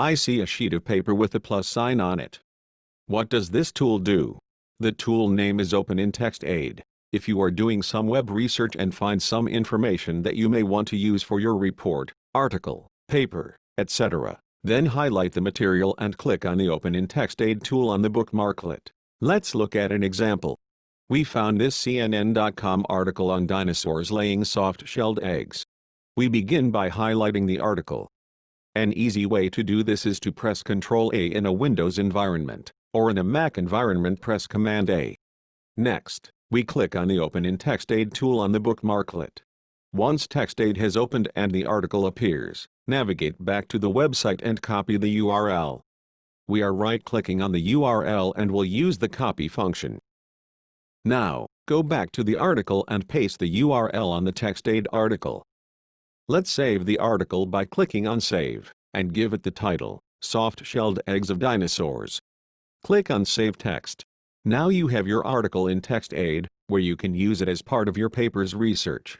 I see a sheet of paper with a plus sign on it. What does this tool do? The tool name is Open in TextAid. If you are doing some web research and find some information that you may want to use for your report, article, paper, etc., then highlight the material and click on the Open in TextAid tool on the bookmarklet. Let's look at an example. We found this CNN.com article on dinosaurs laying soft-shelled eggs. We begin by highlighting the article. An easy way to do this is to press Ctrl-A in a Windows environment, or in a Mac environment press Command-A. Next, we click on the Open in TextAid tool on the bookmarklet. Once TextAid has opened and the article appears, navigate back to the website and copy the URL. We are right-clicking on the URL and will use the copy function. Now, go back to the article and paste the URL on the TextAid article. Let's save the article by clicking on Save, and give it the title, Soft-Shelled Eggs of Dinosaurs. Click on Save Text. Now you have your article in TextAid, where you can use it as part of your paper's research.